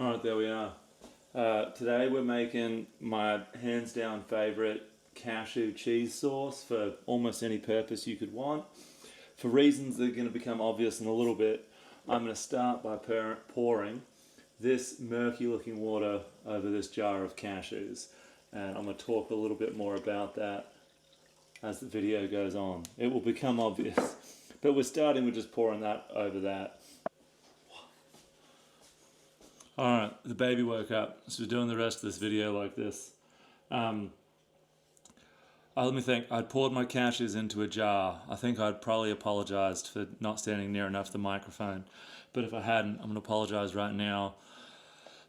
Alright, there we are. Today we're making my hands down favourite cashew cheese sauce for almost any purpose you could want. For reasons that are going to become obvious in a little bit, I'm going to start by pouring this murky looking water over this jar of cashews. And I'm going to talk a little bit more about that as the video goes on. It will become obvious. But we're starting with just pouring that over that. Alright, the baby woke up, so we're doing the rest of this video like this. Let me think. I'd poured my cashews into a jar. I think I'd probably apologised for not standing near enough the microphone. But if I hadn't, I'm going to apologise right now.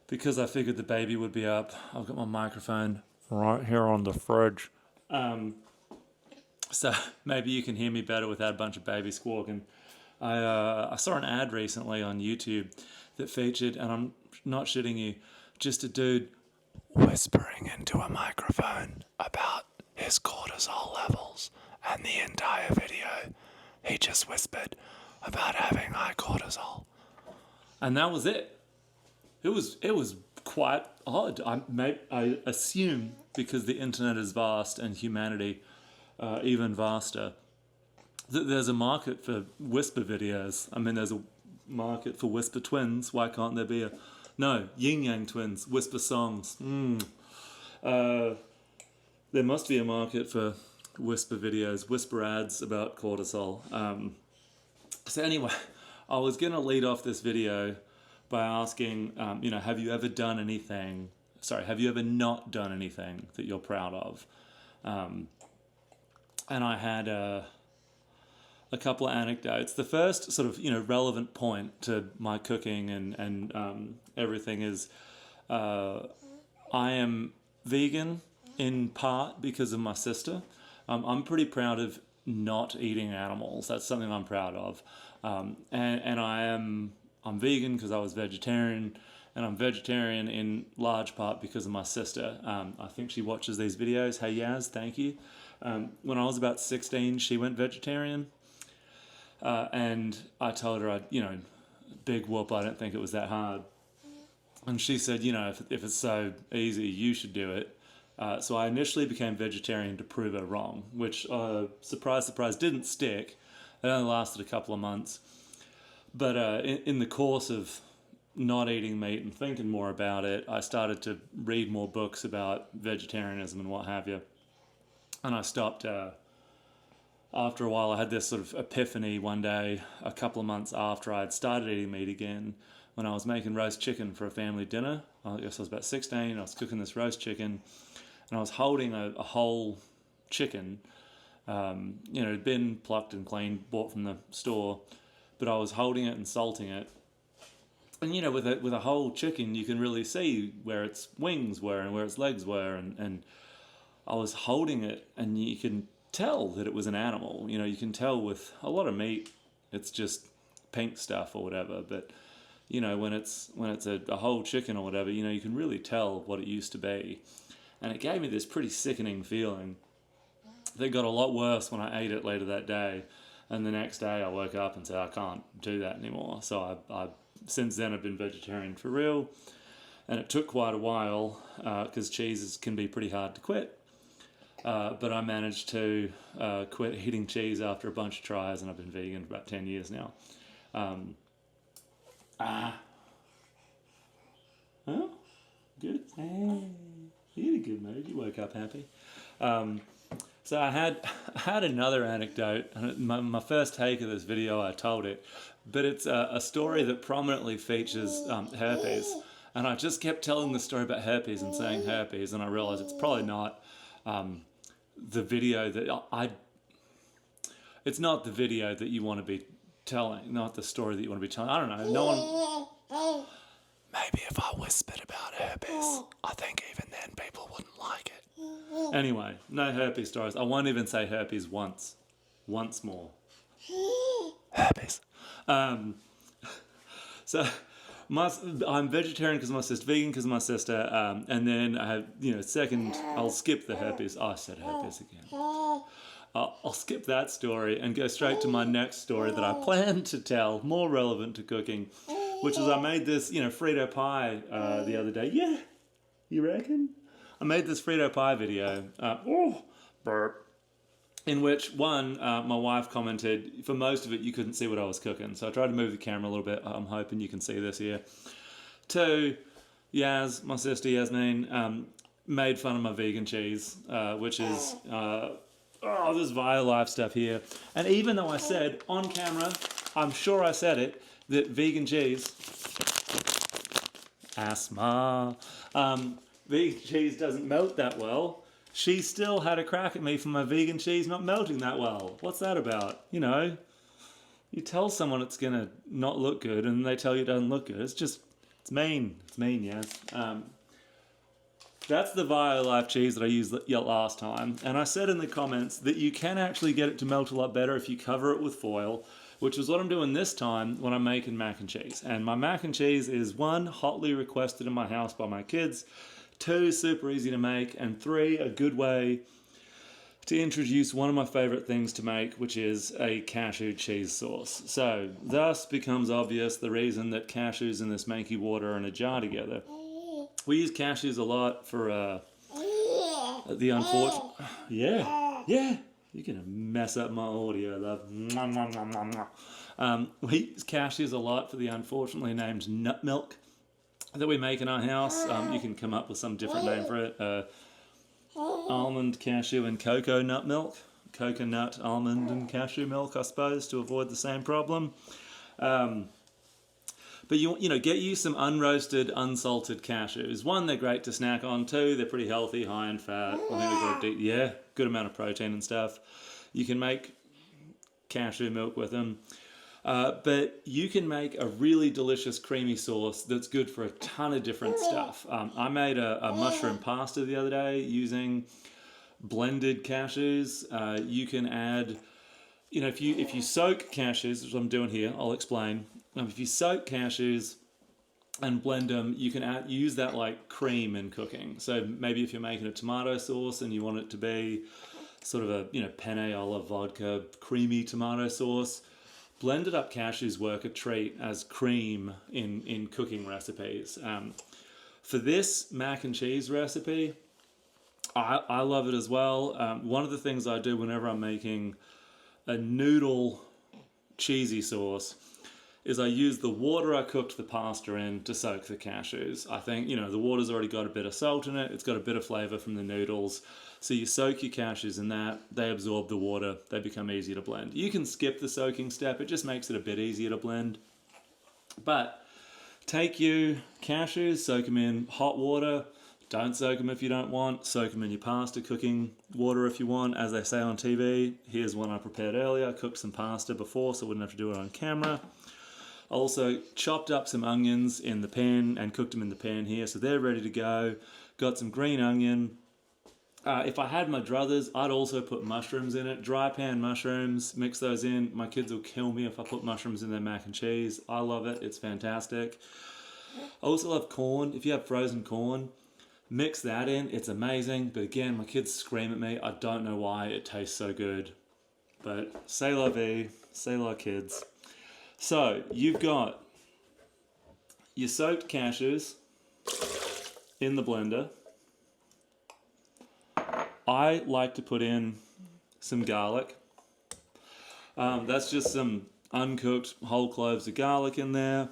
Because I figured the baby would be up, I've got my microphone right here on the fridge. So maybe you can hear me better without a bunch of babies squawking. I saw an ad recently on YouTube that featured, and I'm not shitting you, just a dude whispering into a microphone about his cortisol levels, and the entire video he just whispered about having high cortisol, and that was it. It was quite odd. I assume because the internet is vast and humanity even vaster, that there's a market for whisper videos. I mean, there's a market for whisper twins. Why can't there be no yin yang twins, whisper songs? There must be a market for whisper videos, whisper ads about cortisol. So anyway, I was going to lead off this video by asking, have you ever not done anything that you're proud of? And I had a couple of anecdotes. The first sort of, relevant point to my cooking and everything is I am vegan in part because of my sister. I'm pretty proud of not eating animals. That's something I'm proud of. And I'm vegan because I was vegetarian, and I'm vegetarian in large part because of my sister. I think she watches these videos. Hey Yaz, thank you. When I was about 16, she went vegetarian. And I told her, big whoop, I don't think it was that hard. And she said, if it's so easy, you should do it. So I initially became vegetarian to prove her wrong, which, surprise, surprise, didn't stick. It only lasted a couple of months. But in the course of not eating meat and thinking more about it, I started to read more books about vegetarianism and what have you. And I stopped... After a while, I had this sort of epiphany one day, a couple of months after I had started eating meat again, when I was making roast chicken for a family dinner. I guess I was about 16, I was cooking this roast chicken, and I was holding a whole chicken, it had been plucked and cleaned, bought from the store, but I was holding it and salting it. And with a whole chicken, you can really see where its wings were and where its legs were, and I was holding it, and you can tell that it was an animal. You can tell with a lot of meat, it's just pink stuff or whatever, but when it's a whole chicken or whatever, you can really tell what it used to be. And it gave me this pretty sickening feeling that got a lot worse when I ate it later that day. And the next day I woke up and said, I can't do that anymore. So I since then I've been vegetarian for real, and it took quite a while because cheeses can be pretty hard to quit. But I managed to quit eating cheese after a bunch of tries, and I've been vegan for about 10 years now. Oh, good. Hey, you had a good mood. You woke up happy. So I had another anecdote. My first take of this video, I told it, but it's a story that prominently features herpes. And I just kept telling the story about herpes and saying herpes, and I realized it's probably not... the video that it's not the video that you want to be telling, not the story that you want to be telling. I don't know. No one. Maybe if I whispered about herpes, I think even then people wouldn't like it. Anyway, no herpes stories. I won't even say herpes once more. Herpes. So I'm vegetarian because of my sister, vegan because of my sister, and then I have, second, I'll skip the herpes. Oh, I said herpes again. I'll skip that story and go straight to my next story that I plan to tell, more relevant to cooking. which is I made this, Frito pie the other day. Yeah, you reckon? I made this Frito pie video. Burp. In which, one, my wife commented, for most of it, you couldn't see what I was cooking. So I tried to move the camera a little bit. I'm hoping you can see this here. Two, Yaz, my sister Yasmin, made fun of my vegan cheese, which is, this Violife stuff here. And even though I said on camera, I'm sure I said it, that vegan cheese, asthma, vegan cheese doesn't melt that well, she still had a crack at me for my vegan cheese not melting that well. What's that about? You tell someone it's going to not look good and they tell you it doesn't look good. It's mean. It's mean, yes. That's the Violife cheese that I used last time. And I said in the comments that you can actually get it to melt a lot better if you cover it with foil, which is what I'm doing this time when I'm making mac and cheese. And my mac and cheese is, one, hotly requested in my house by my kids, two, super easy to make, and three, a good way to introduce one of my favorite things to make, which is a cashew cheese sauce. So, thus becomes obvious the reason that cashews and this Manky water are in a jar together. We use cashews a lot for the unfortunate... Yeah, you're going to mess up my audio, love. We use cashews a lot for the unfortunately named nut milk that we make in our house. You can come up with some different name for it. Almond, cashew, and coconut milk. Coconut, almond, and cashew milk, I suppose, to avoid the same problem. But get you some unroasted, unsalted cashews. One, they're great to snack on. Two, they're pretty healthy, high in fat. I think they've got a good amount of protein and stuff. You can make cashew milk with them. But you can make a really delicious creamy sauce that's good for a ton of different stuff. I made a mushroom pasta the other day using blended cashews. You can add, if you soak cashews, which I'm doing here, I'll explain. If you soak cashews and blend them, you can use that like cream in cooking. So maybe if you're making a tomato sauce and you want it to be sort of a penne olive vodka creamy tomato sauce, blended up cashews work a treat as cream in cooking recipes. For this mac and cheese recipe, I love it as well. One of the things I do whenever I'm making a noodle cheesy sauce is I use the water I cooked the pasta in to soak the cashews. I think, the water's already got a bit of salt in it. It's got a bit of flavor from the noodles. So you soak your cashews in that. They absorb the water. They become easier to blend. You can skip the soaking step. It just makes it a bit easier to blend. But take your cashews, soak them in hot water. Don't soak them if you don't want. Soak them in your pasta cooking water if you want. As they say on TV, here's one I prepared earlier. I cooked some pasta before so I wouldn't have to do it on camera. Also chopped up some onions in the pan and cooked them in the pan here, so they're ready to go. Got some green onion. If I had my druthers, I'd also put mushrooms in it. Dry pan mushrooms, mix those in. My kids will kill me if I put mushrooms in their mac and cheese. I love it, it's fantastic. I also love corn. If you have frozen corn, mix that in, it's amazing. But again, my kids scream at me. I don't know why it tastes so good. But c'est la vie, c'est la kids. So, you've got your soaked cashews in the blender. I like to put in some garlic. That's just some uncooked whole cloves of garlic in there.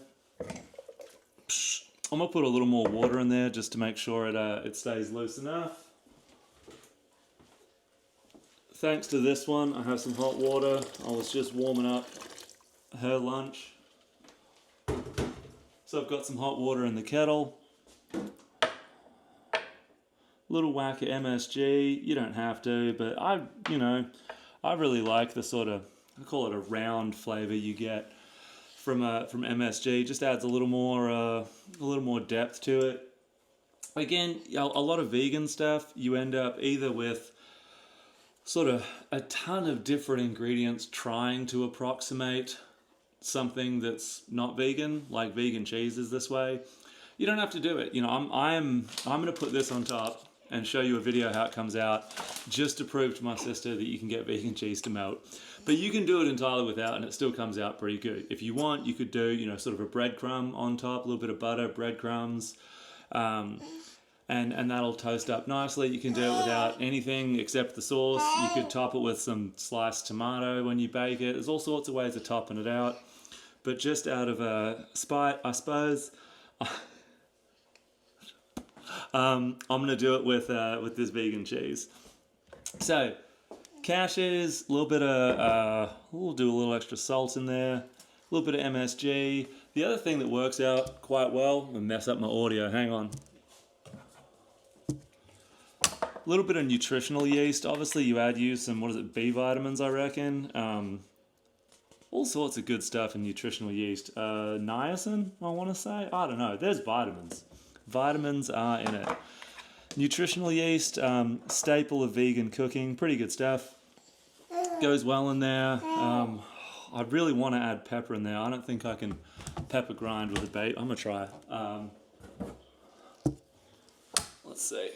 I'm going to put a little more water in there just to make sure it stays loose enough. Thanks to this one, I have some hot water. I was just warming up her lunch. So I've got some hot water in the kettle. Little whack of MSG. You don't have to, but I really like the sort of, I call it a round flavor you get from MSG. Just adds a little more depth to it. Again, a lot of vegan stuff, you end up either with sort of a ton of different ingredients trying to approximate something that's not vegan, like vegan cheese is this way. You don't have to do it. I'm going to put this on top. and show you a video how it comes out, just to prove to my sister that you can get vegan cheese to melt. But you can do it entirely without, and it still comes out pretty good. If you want, you could do, you know, sort of a breadcrumb on top, a little bit of butter, breadcrumbs, and that'll toast up nicely. You can do it without anything except the sauce. You could top it with some sliced tomato when you bake it. There's all sorts of ways of topping it out. But just out of spite, I suppose, I'm going to do it with this vegan cheese. So, cashews, a little bit of, we'll do a little extra salt in there, a little bit of MSG. The other thing that works out quite well, I'm going to mess up my audio, hang on. A little bit of nutritional yeast. Obviously you use some, B vitamins, I reckon. All sorts of good stuff in nutritional yeast. Niacin, I want to say. I don't know. There's vitamins. Vitamins are in it. Nutritional yeast, staple of vegan cooking. Pretty good stuff. Goes well in there. I really want to add pepper in there. I don't think I can pepper grind with a bait. I'm going to try. Let's see.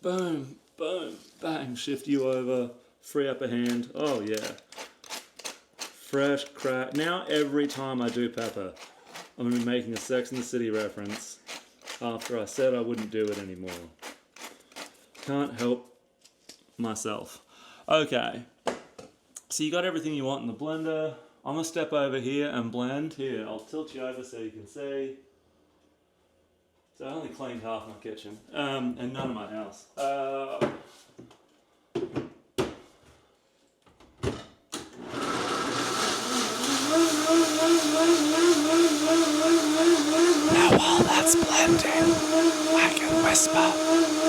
Boom, boom, bang. Shift you over. Free up a hand. Oh, yeah. Fresh crack. Now every time I do pepper, I'm going to be making a Sex and the City reference after I said I wouldn't do it anymore. Can't help myself. Okay, so you got everything you want in the blender. I'm going to step over here and blend. Here, I'll tilt you over so you can see. So I only cleaned half my kitchen, and none of my house. Now while that's blending, I can whisper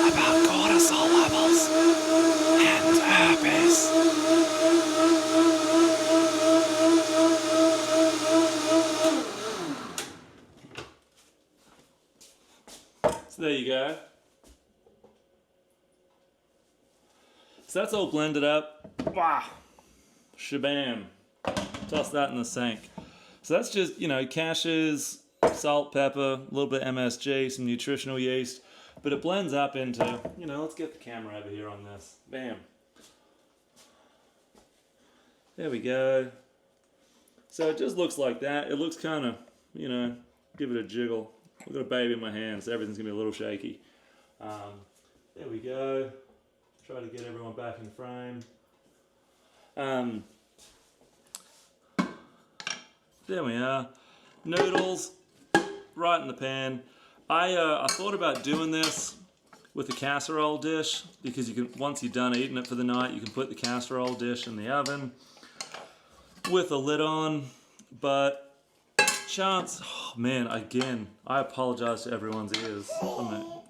about cortisol levels and herpes. So there you go. So that's all blended up. Wow. Shabam. Toss that in the sink. So that's just, you know, cashews, salt, pepper, a little bit of MSG, some nutritional yeast. But it blends up into, you know, let's get the camera over here on this. Bam. There we go. So it just looks like that. It looks kind of, you know, give it a jiggle. I've got a baby in my hand, so everything's going to be a little shaky. There we go. Try to get everyone back in frame. There we are. Noodles, right in the pan. I thought about doing this with a casserole dish because you can, once you're done eating it for the night, you can put the casserole dish in the oven with a lid on. But oh man, again, I apologize to everyone's ears.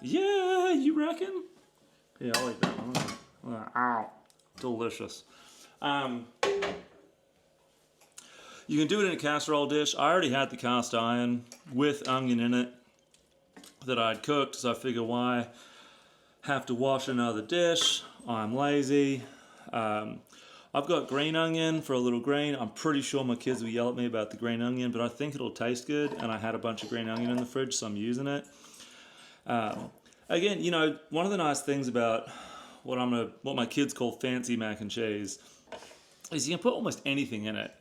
Yeah, you reckon? Yeah, I'll eat that one. Ow, delicious. You can do it in a casserole dish. I already had the cast iron with onion in it that I'd cooked, so I figure why have to wash another dish. I'm lazy. I've got green onion for a little green. I'm pretty sure my kids will yell at me about the green onion, but I think it'll taste good, and I had a bunch of green onion in the fridge, so I'm using it. Again, you know, one of the nice things about what my kids call fancy mac and cheese is you can put almost anything in it.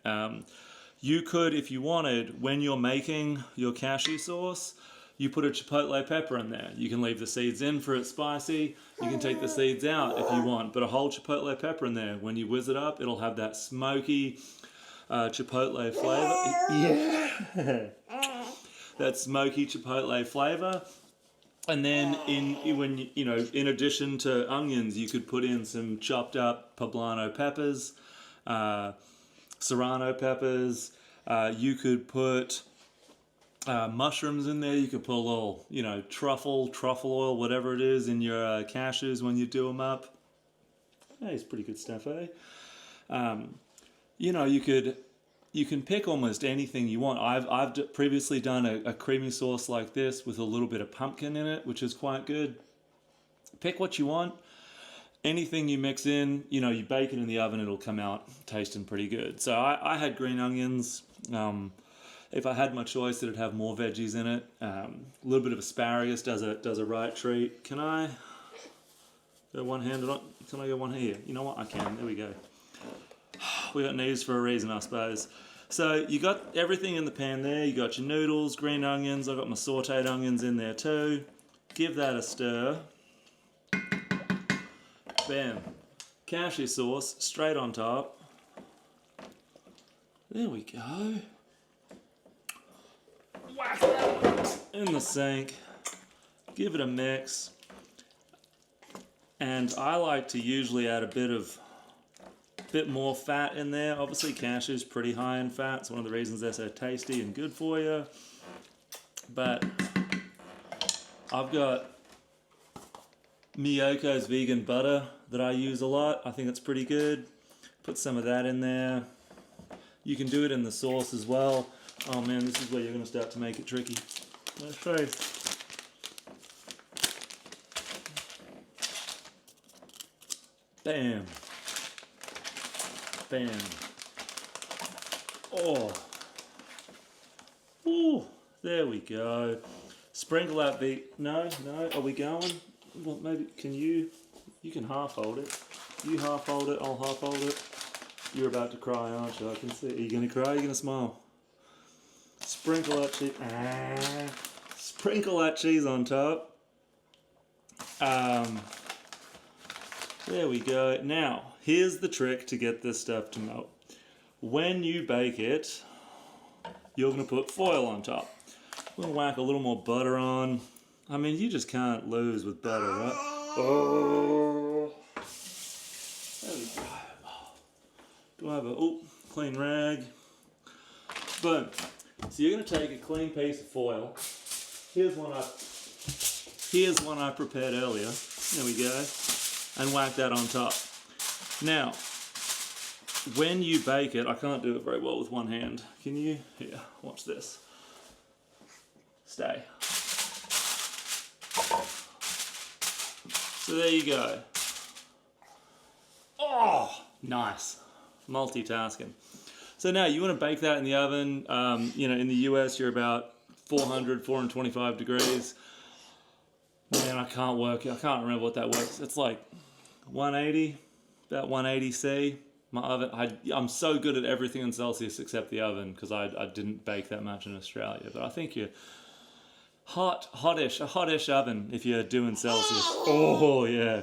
You could, if you wanted, when you're making your cashew sauce, you put a chipotle pepper in there. You can leave the seeds in for it spicy. You can take the seeds out if you want, but a whole chipotle pepper in there. When you whiz it up, it'll have that smoky chipotle flavor. Yeah. That smoky chipotle flavor. And then in addition to onions, you could put in some chopped up poblano peppers, serrano peppers. You could put mushrooms in there. You could put a little, truffle oil, whatever it is, in your cashews when you do them up. Hey, it's pretty good stuff, eh? You can pick almost anything you want. I've previously done a creamy sauce like this with a little bit of pumpkin in it, which is quite good. Pick what you want. Anything you mix in, you bake it in the oven, it'll come out tasting pretty good. So I had green onions. If I had my choice, it'd have more veggies in it. A little bit of asparagus does a right treat. Can I Go one-handed on. Can I go one here? You know what? I can. There we go. We got knees for a reason, I suppose. So you got everything in the pan there. You got your noodles, green onions. I got my sautéed onions in there too. Give that a stir. Bam. Cashew sauce straight on top. There we go. Whack that in the sink. Give it a mix. And I like to usually add a bit more fat in there. Obviously cashew's pretty high in fat. It's one of the reasons they're so tasty and good for you. But I've got Miyoko's vegan butter that I use a lot. I think it's pretty good. Put some of that in there. You can do it in the sauce as well. Oh man, this is where you're going to start to make it tricky. Let's try. Bam. Bam. Oh. Ooh, there we go. Sprinkle that no, are we going? Well, maybe, you can half hold it. You half hold it, I'll half hold it. You're about to cry, aren't you? I can see. Are you going to cry? Are you going to smile? Sprinkle that cheese. Sprinkle that cheese on top. There we go. Now, here's the trick to get this stuff to melt. When you bake it, you're going to put foil on top. I'm going to whack a little more butter on. I mean, you just can't lose with butter, right? Oh. There we go. Do I have a clean rag? Boom. So you're going to take a clean piece of foil. Here's one I prepared earlier. There we go. And whack that on top. Now, when you bake it, I can't do it very well with one hand. Can you? Here, watch this. Stay. So there you go. Oh, nice. Multitasking. So now you want to bake that in the oven. In the US, you're about 425 degrees. Man, I can't remember what that works. It's like 180, about 180 C. My oven, I'm so good at everything in Celsius except the oven because I didn't bake that much in Australia. But I think you're a hot-ish oven if you're doing Celsius. Oh, yeah.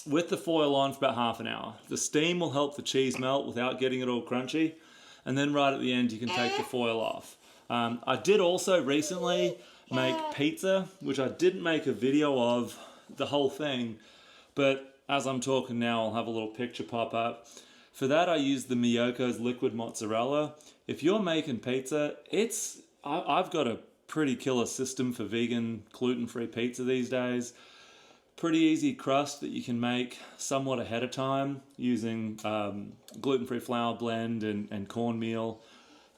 With the foil on for about half an hour. The steam will help the cheese melt without getting it all crunchy. And then right at the end, you can take the foil off. I did also recently make pizza, which I didn't make a video of the whole thing, but as I'm talking now, I'll have a little picture pop up. For that, I use the Miyoko's liquid mozzarella. If you're making pizza, I've got a pretty killer system for vegan, gluten-free pizza these days. Pretty easy crust that you can make somewhat ahead of time using gluten-free flour blend and cornmeal.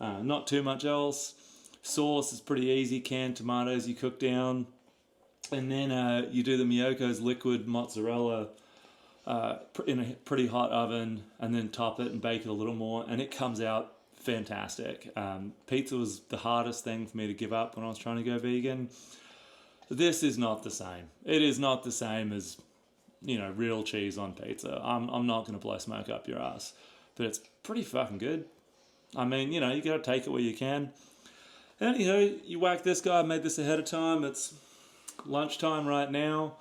Not too much else. Sauce is pretty easy. Canned tomatoes you cook down. And then you do the Miyoko's liquid mozzarella in a pretty hot oven and then top it and bake it a little more. And it comes out fantastic. Pizza was the hardest thing for me to give up when I was trying to go vegan. This is not the same. It is not the same as, real cheese on pizza. I'm not going to blow smoke up your ass. But it's pretty fucking good. I mean, you got to take it where you can. Anyhow, you whack this guy. I made this ahead of time. It's lunchtime right now.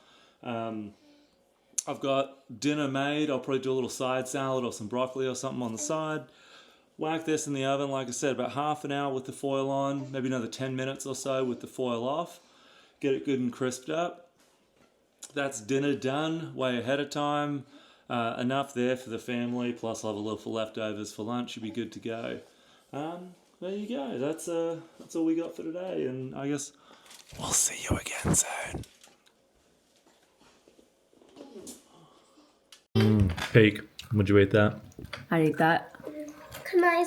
I've got dinner made. I'll probably do a little side salad or some broccoli or something on the side. Whack this in the oven, like I said, about half an hour with the foil on. Maybe another 10 minutes or so with the foil off. Get it good and crisped up. That's dinner done way ahead of time. Enough there for the family, plus I'll have a little for leftovers for lunch. Should be good to go. There you go. That's all we got for today, and I guess we'll see you again soon. Peak. Would you eat that? I'd eat that. Can I